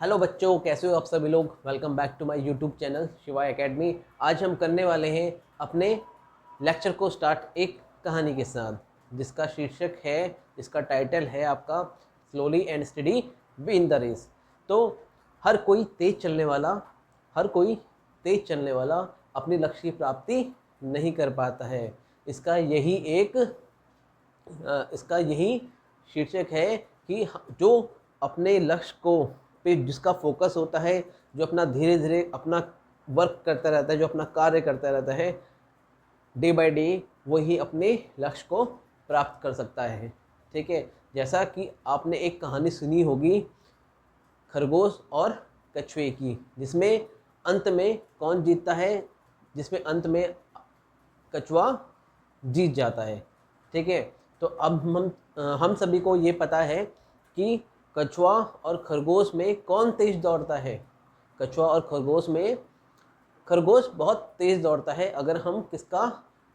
Hello बच्चों, कैसे हो आप सभी लोग। Welcome back to my YouTube channel Shiva academy. आज हम करने वाले हैं अपने लेक्चर को स्टार्ट एक कहानी के साथ, जिसका शीर्षक है, जिसका टाइटल है आपका slowly and study win the race. तो हर कोई तेज चलने वाला हर कोई तेज चलने वाला अपनी लक्ष्य की प्राप्ति नहीं कर पाता है। इसका यही शीर्षक है कि जो अपने लक्ष्य को पे जिसका फोकस होता है, जो अपना धीरे धीरे अपना वर्क करता रहता है, जो अपना कार्य करता रहता है डे बाय डे, वही अपने लक्ष्य को प्राप्त कर सकता है। ठीक है, जैसा कि आपने एक कहानी सुनी होगी खरगोश और कछुए की, जिसमें अंत में कौन जीतता है, जिसमें अंत में कछुआ जीत जाता है। ठीक है, तो अब हम सभी को ये पता है कि कछुआ और खरगोश में कौन तेज दौड़ता है। कछुआ और खरगोश में खरगोश बहुत तेज दौड़ता है। अगर हम किसका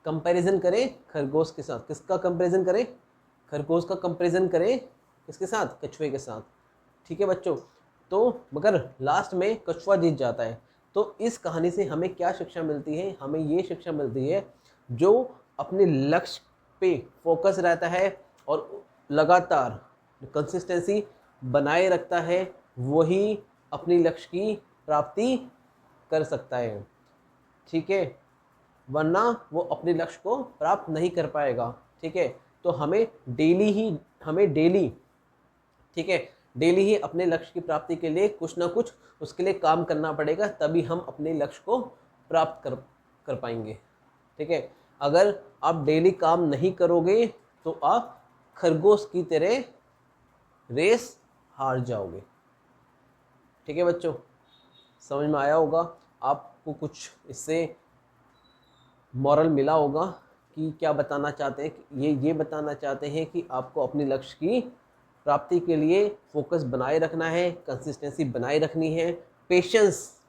कंपैरिजन करें खरगोश के साथ, किसका कंपैरिजन करें, खरगोश का कंपैरिजन करें किसके साथ, कछुए के साथ। ठीक है बच्चों, तो मगर लास्ट में कछुआ जीत जाता है। तो इस कहानी से हमें क्या शिक्षा मिलती है, हमें ये शिक्षा मिलती है, जो अपने लक्ष्य पे फोकस रहता है और लगातार कंसिस्टेंसी बनाए रखता है, वही अपनी लक्ष्य की प्राप्ति कर सकता है। ठीक है, वरना वो अपने लक्ष्य को प्राप्त नहीं कर पाएगा। ठीक है, तो हमें डेली ठीक है, डेली ही अपने लक्ष्य की प्राप्ति के लिए कुछ ना कुछ उसके लिए काम करना पड़ेगा, तभी हम अपने लक्ष्य को प्राप्त कर पाएंगे। ठीक है, अगर आप डेली काम नहीं करोगे तो आप खरगोश की तरह रेस हार जाओगे। ठीक है बच्चों, समझ में आया होगा आपको, कुछ इससे मॉरल मिला होगा कि क्या बताना चाहते हैं। ये बताना चाहते हैं कि आपको अपने लक्ष्य की प्राप्ति के लिए फोकस बनाए रखना है, कंसिस्टेंसी बनाए रखनी है, पेशेंस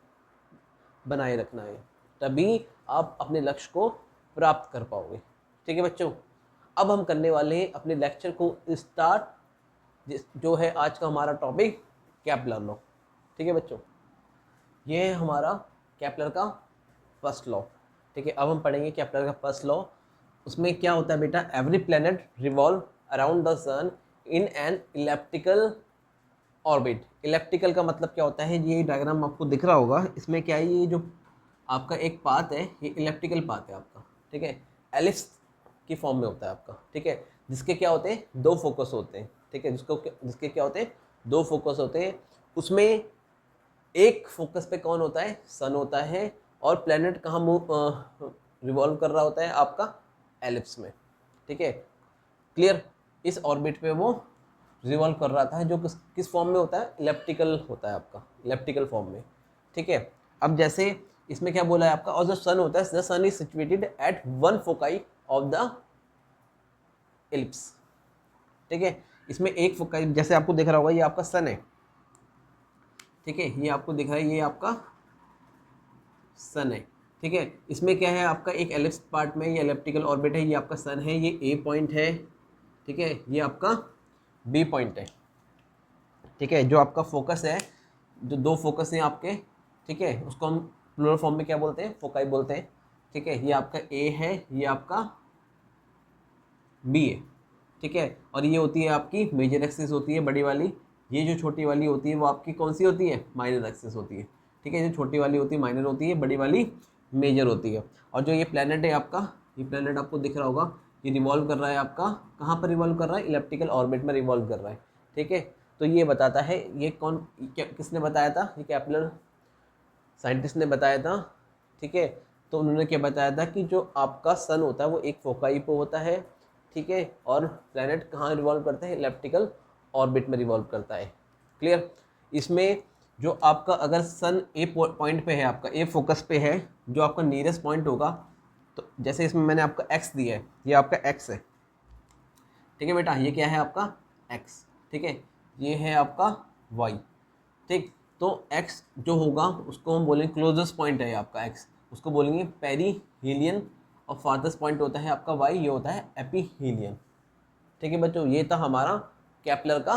बनाए रखना है, तभी आप अपने लक्ष्य को प्राप्त कर पाओगे। ठीक है बच्चों, अब हम करने वाले हैं अपने लेक्चर को स्टार्ट, जो है आज का हमारा टॉपिक कैपलर लॉ। ठीक है बच्चों, ये है हमारा कैपलर का फर्स्ट लॉ। ठीक है, अब हम पढ़ेंगे कैपलर का फर्स्ट लॉ। उसमें क्या होता है बेटा, every planet revolve around the sun in an elliptical orbit. Elliptical का मतलब क्या होता है, ये डायग्राम आपको दिख रहा होगा। इसमें क्या है, ये जो आपका एक पाथ है, ये इलेप्टिकल पाथ है आपका। ठीक है, एलिप्स की फॉर्म में होता है आपका। ठीक है, जिसके क्या होते हैं, दो फोकस होते हैं। ठीक है, जिसके क्या होते हैं, दो फोकस होते हैं। उसमें एक फोकस पे कौन होता है, सन होता है, और प्लेनेट कहाँ रिवॉल्व कर रहा होता है, आपका एलिप्स में। ठीक है, क्लियर। इस ऑर्बिट पे वो रिवॉल्व कर रहा था, जो किस फॉर्म में होता है, इलेप्टिकल होता है आपका, इलेप्टिकल फॉर्म में। ठीक है, अब जैसे इसमें क्या बोला है आपका, और जो सन होता है, the sun is situated at one foci of the ellipse. ठीक है, इसमें एक फोकाई, जैसे आपको दिख रहा होगा, ये आपका सन है। ठीक है, ये आपको दिख रहा है, ये आपका सन है। ठीक है, इसमें क्या है आपका, एक एलिप्स पार्ट में ये एलिप्टिकल ऑर्बिट है, ये आपका सन है, ये ए पॉइंट है। ठीक है, ये आपका बी पॉइंट है। ठीक है, जो आपका फोकस है, जो दो फोकस हैं आपके, ठीक है, उसको हम प्लूरल फॉर्म में क्या बोलते हैं, फोकाई बोलते हैं। ठीक है, ये आपका ए है, ये आपका बी है। ठीक है, और ये होती है आपकी मेजर एक्सिस होती है, बड़ी वाली। ये जो छोटी वाली होती है वो आपकी कौन सी होती है, माइनर एक्सिस होती है। ठीक है, जो छोटी वाली होती है माइनर होती है, बड़ी वाली मेजर होती है। और जो ये प्लेनेट है आपका, ये प्लेनेट आपको दिख रहा होगा, ये रिवॉल्व कर रहा है आपका, कहाँ पर रिवॉल्व कर रहा है, इलेप्टिकल ऑर्बिट में रिवॉल्व कर रहा है। ठीक है, तो ये बताता है, ये किसने बताया था, ये कैपलर साइंटिस्ट ने बताया था। ठीक है, तो उन्होंने क्या बताया था कि जो आपका सन होता है वो एक फोकाई पे होता है। ठीक है, और प्लैनेट कहाँ रिवॉल्व करता है, इलेप्टिकल ऑर्बिट में रिवॉल्व करता है। क्लियर। इसमें जो आपका अगर सन ए पॉइंट पे है, आपका ए फोकस पे है, जो आपका नियरेस्ट पॉइंट होगा, तो जैसे इसमें मैंने आपका एक्स दिया है, ये आपका एक्स है। ठीक है बेटा, ये क्या है आपका एक्स। ठीक है, ये है आपका वाई। ठीक, तो x जो होगा उसको हम बोलेंगे, क्लोजेस्ट पॉइंट है आपका x, उसको बोलेंगे पेरीहीलियन, और फारदेस्ट पॉइंट होता है आपका y, ये होता है एपीहीलियन। ठीक है बच्चों, ये था हमारा कैपलर का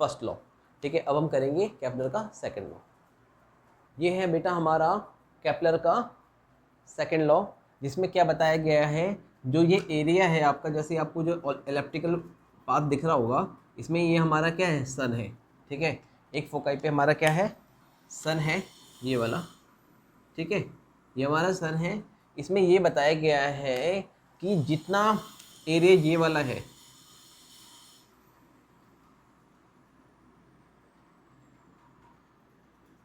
फर्स्ट लॉ। ठीक है, अब हम करेंगे केपलर का सेकंड लॉ। ये है बेटा हमारा केपलर का सेकंड लॉ, जिसमें क्या बताया गया है, जो ये एरिया है आपका, जैसे आपको जो एलिप्टिकल पाथ दिख रहा होगा, इसमें ये हमारा क्या है, सन है। ठीक है, एक फोकाई पे हमारा क्या है, सन है, ये वाला। ठीक है, ये हमारा सन है। इसमें ये बताया गया है कि जितना एरिया ये वाला है,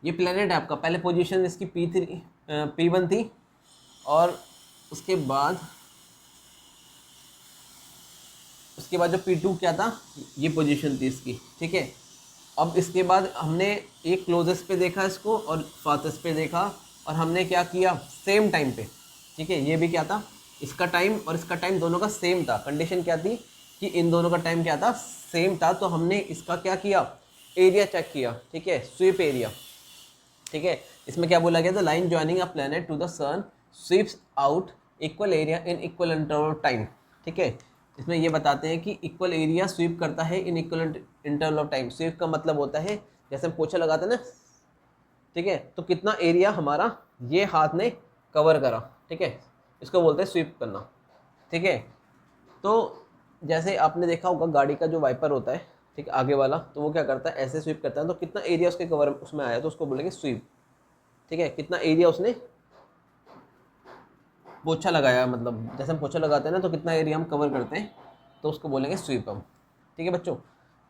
ये प्लेनेट है आपका, पहले पोजीशन इसकी P3 P1 थी, और उसके बाद जो P2 क्या था, ये पोजीशन थी इसकी। ठीक है, अब इसके बाद हमने एक क्लोजेस्ट पे देखा इसको और फारथेस्ट पे देखा, और हमने क्या किया, सेम टाइम पे। ठीक है, ये भी क्या था, इसका टाइम और इसका टाइम दोनों का सेम था। कंडीशन क्या थी कि इन दोनों का टाइम क्या था, सेम था। तो हमने इसका क्या किया, एरिया चेक किया। ठीक है, स्वीप एरिया। ठीक है, इसमें क्या बोला गया था, line joining a planet to the sun sweeps out equal area in equal interval of time. ठीक है, इसमें ये बताते हैं कि इक्वल एरिया स्वीप करता है in equal interval of time. Sweep का मतलब होता है जैसे हम पोछा लगाते हैं ना, ठीक है, तो कितना एरिया हमारा ये हाथ ने कवर करा। ठीक है, इसको बोलते हैं स्वीप करना। ठीक है, तो जैसे आपने देखा होगा गाड़ी का जो वाइपर होता है, ठीक है, आगे वाला, तो वो क्या करता है, ऐसे स्वीप करता है, तो कितना एरिया उसके कवर उसमें आया तो उसको बोलेंगे स्वीप। ठीक है, कितना एरिया उसने पोछा लगाया, मतलब जैसे हम पोछा लगाते हैं ना, तो कितना एरिया हम कवर करते हैं, तो उसको बोलेंगे स्वीप हम। ठीक है बच्चों,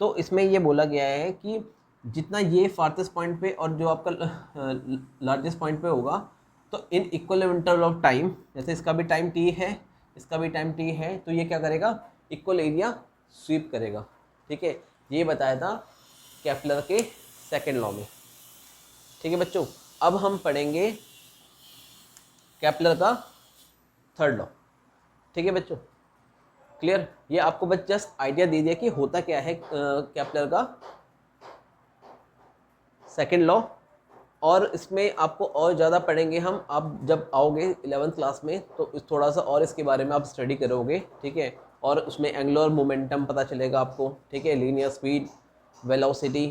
तो इसमें ये बोला गया है कि जितना ये फारथेस्ट पॉइंट पे और जो आपका लार्जेस्ट पॉइंट पे होगा, तो इन इक्वल इंटरवल ऑफ टाइम, जैसे इसका भी टाइम टी है, इसका भी टाइम टी है, तो ये क्या करेगा, इक्वल एरिया स्वीप करेगा। ठीक है, ये बताया था केपलर के सेकेंड लॉ में। ठीक है बच्चों, अब हम पढ़ेंगे केपलर का थर्ड लॉ। ठीक है बच्चों, क्लियर। ये आपको बस जस्ट आइडिया दे दिया कि होता क्या है केपलर का सेकेंड लॉ, और इसमें आपको और ज़्यादा पढ़ेंगे हम। आप जब आओगे 11th क्लास में तो थोड़ा सा और इसके बारे में आप स्टडी करोगे। ठीक है, और उसमें एंगुलर मोमेंटम पता चलेगा आपको। ठीक है, लीनियर स्पीड, वेलोसिटी,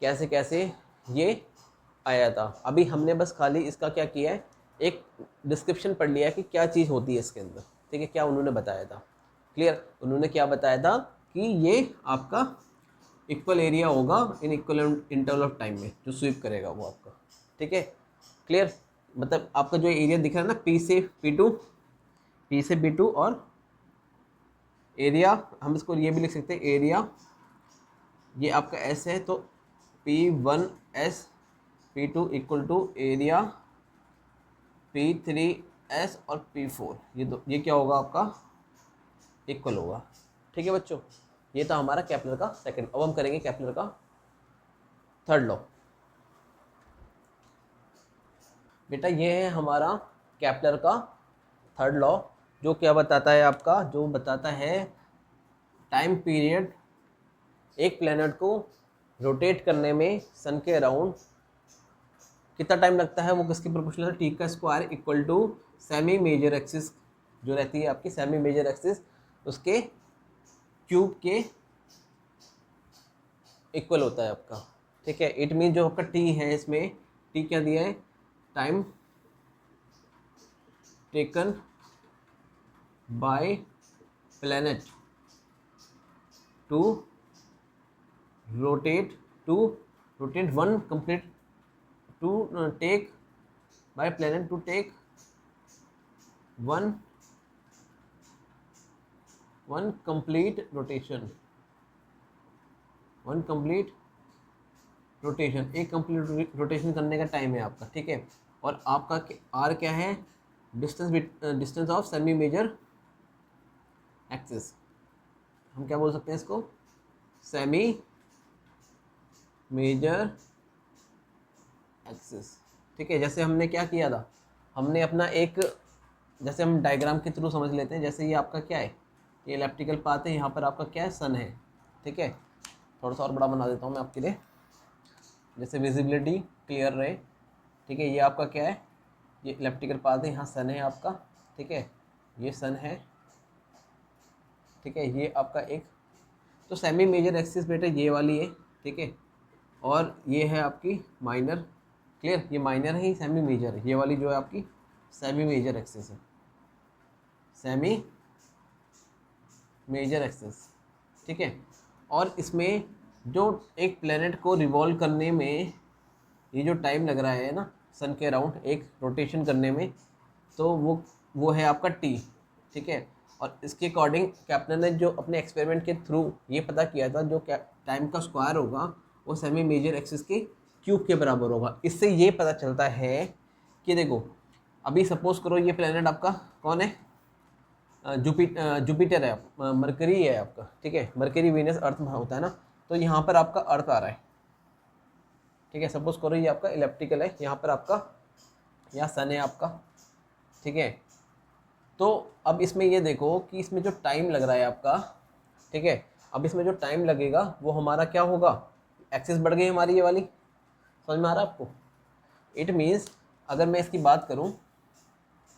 कैसे कैसे ये आया था। अभी हमने बस खाली इसका क्या किया है, एक डिस्क्रिप्शन पढ़ लिया कि क्या चीज़ होती है इसके अंदर। ठीक है, क्या उन्होंने बताया था, क्लियर। उन्होंने क्या बताया था कि ये आपका इक्वल एरिया होगा इन इक्वल इंटरवल ऑफ टाइम में, जो स्वीप करेगा वो आपका। ठीक है, क्लियर। मतलब आपका जो एरिया दिख रहा है ना, P से P2 और एरिया, हम इसको ये भी लिख सकते हैं, एरिया ये आपका S है, तो P1S P2 equal to area P3S और P4, ये क्या होगा आपका, इक्वल होगा। ठीक है बच्चों, ये था हमारा केपलर का सेकंड। अब हम करेंगे केपलर का थर्ड लॉ। बेटा ये है हमारा केपलर का थर्ड लॉ, जो क्या बताता है आपका, जो बताता है टाइम पीरियड एक प्लैनेट को रोटेट करने में सन के अराउंड कितना टाइम लगता है, वो किसके प्रोपोर्शनल है, टी का square equal to semi major axis, जो रहती है आपकी सेमी मेजर एक्सिस, उसके क्यूब के इक्वल होता है आपका। ठीक है, इट मीन जो आपका टी है, इसमें टी क्या दिया है, time taken by planet to rotate one complete to take by planet to take one complete rotation, एक कंप्लीट रोटेशन करने का टाइम है आपका। ठीक है, और आपका आर क्या है, distance of semi major axis, हम क्या बोल सकते हैं इसको, सेमी मेजर एक्सिस। ठीक है, जैसे हमने क्या किया था, हमने अपना एक, जैसे हम डायग्राम के थ्रू समझ लेते हैं, जैसे ये आपका क्या है, ये इलेप्टिकल पाथ है, यहाँ पर आपका क्या है, सन है। ठीक है, थोड़ा सा और बड़ा बना देता हूँ मैं आपके लिए, जैसे विजिबिलिटी क्लियर रहे। ठीक है, ये आपका क्या है, ये इलेप्टिकल पाथ है, यहाँ सन है आपका। ठीक है, ये सन है। ठीक है, ये आपका एक, तो सेमी मेजर एक्सिस बेटा ये वाली है। ठीक है, और ये है आपकी माइनर। क्लियर, ये माइनर है, ये सेमी मेजर है, ये वाली जो है आपकी सेमी मेजर एक्सिस है, सेमी मेजर एक्सिस। ठीक है, और इसमें जो एक प्लेनेट को रिवॉल्व करने में ये जो टाइम लग रहा है ना सन के अराउंड एक रोटेशन करने में, तो वो है आपका टी। ठीक है, और इसके अकॉर्डिंग कैप्टन ने जो अपने एक्सपेरिमेंट के थ्रू ये पता किया था जो टाइम का स्क्वायर होगा वो सेमी मेजर एक्सिस के क्यूब के बराबर होगा। इससे ये पता चलता है कि देखो अभी सपोज करो ये प्लेनेट आपका कौन है, जुपिटर है, मरकरी है आपका। ठीक है, मरकरी वीनस अर्थ होता है ना, तो यहाँ पर आपका अर्थ आ रहा है। ठीक है, सपोज करो ये आपका इलेप्टिकल है, यहाँ पर आपका यहाँ सन है आपका। ठीक है, तो अब इसमें ये देखो कि इसमें जो टाइम लग रहा है आपका, ठीक है, अब इसमें जो टाइम लगेगा वो हमारा क्या होगा, एक्सिस बढ़ गई हमारी ये वाली। समझ में आ रहा है आपको? इट मीन्स अगर मैं इसकी बात करूं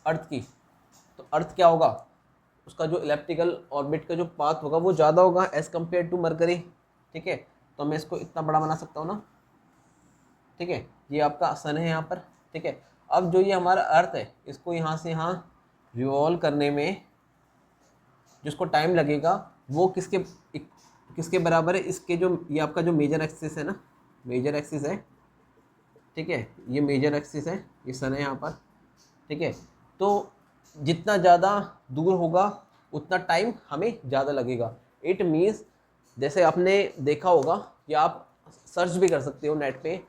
अर्थ की, तो अर्थ क्या होगा, उसका जो इलेप्टिकल ऑर्बिट का जो पाथ होगा वो ज़्यादा होगा एज़ कम्पेयर टू मरकरी। ठीक है, तो मैं इसको इतना बड़ा बना सकता हूँ ना। ठीक है, ये आपका सन है यहाँ पर। ठीक है, अब जो ये हमारा अर्थ है इसको यहाँ से यहाँ रिवॉल्व करने में जिसको टाइम लगेगा वो किसके बराबर है, इसके जो ये आपका जो मेजर एक्सिस है ना, मेजर एक्सिस है। ठीक है, ये मेजर एक्सिस है, ये सन है यहाँ पर। ठीक है, तो जितना ज़्यादा दूर होगा उतना टाइम हमें ज़्यादा लगेगा। इट मीन्स जैसे आपने देखा होगा या आप सर्च भी कर सकते हो नेट पे,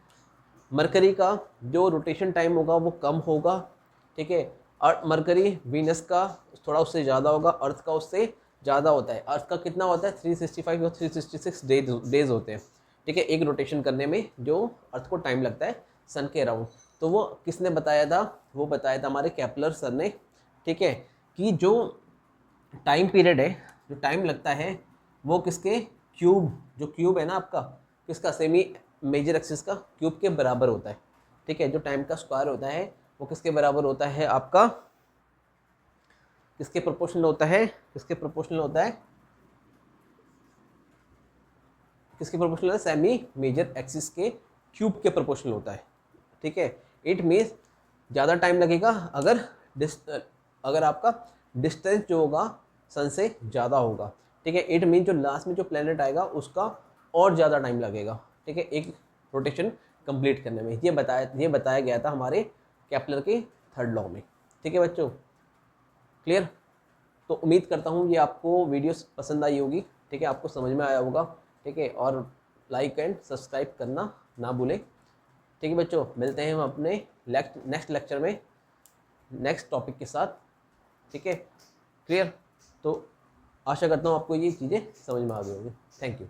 मरकरी का जो रोटेशन टाइम होगा वो कम होगा। ठीक है, और मरकरी वीनस का थोड़ा उससे ज़्यादा होगा, अर्थ का उससे ज़्यादा होता है। अर्थ का कितना होता है 365 या 366 डेज होते हैं। ठीक है, एक रोटेशन करने में जो अर्थ को टाइम लगता है सन के अराउंड। तो वो किसने बताया था, वो बताया था हमारे केपलर सर ने। ठीक है, कि जो टाइम पीरियड है, जो टाइम लगता है वो किसके क्यूब, जो क्यूब है ना आपका किसका, सेमी मेजर एक्सिस का क्यूब के बराबर होता है। ठीक है, जो टाइम का स्क्वायर होता है वो किसके बराबर होता है आपका, किसके प्रोपोर्शनल होता है, किसके प्रोपोर्शनल होता है, किसके प्रोपोर्शनल है, सेमी मेजर एक्सिस के क्यूब के प्रोपोर्शनल होता है। ठीक है, इट मीन्स ज़्यादा टाइम लगेगा अगर आपका डिस्टेंस जो होगा सन से ज़्यादा होगा। ठीक है, इट मीन्स जो लास्ट में जो प्लेनेट आएगा उसका और ज़्यादा टाइम लगेगा। ठीक है, एक रोटेशन कंप्लीट करने में। ये बताया गया था हमारे केपलर के थर्ड लॉ में। ठीक है बच्चों, क्लियर? तो उम्मीद करता हूँ ये आपको वीडियो पसंद आई होगी। ठीक है, आपको समझ में आया होगा। ठीक है, और लाइक एंड सब्सक्राइब करना ना भूलें। ठीक है बच्चों, मिलते हैं हम अपने नेक्स्ट लेक्चर में नेक्स्ट टॉपिक के साथ। ठीक है, क्लियर? तो आशा करता हूँ आपको ये चीज़ें समझ में आ गई होंगी। Thank you.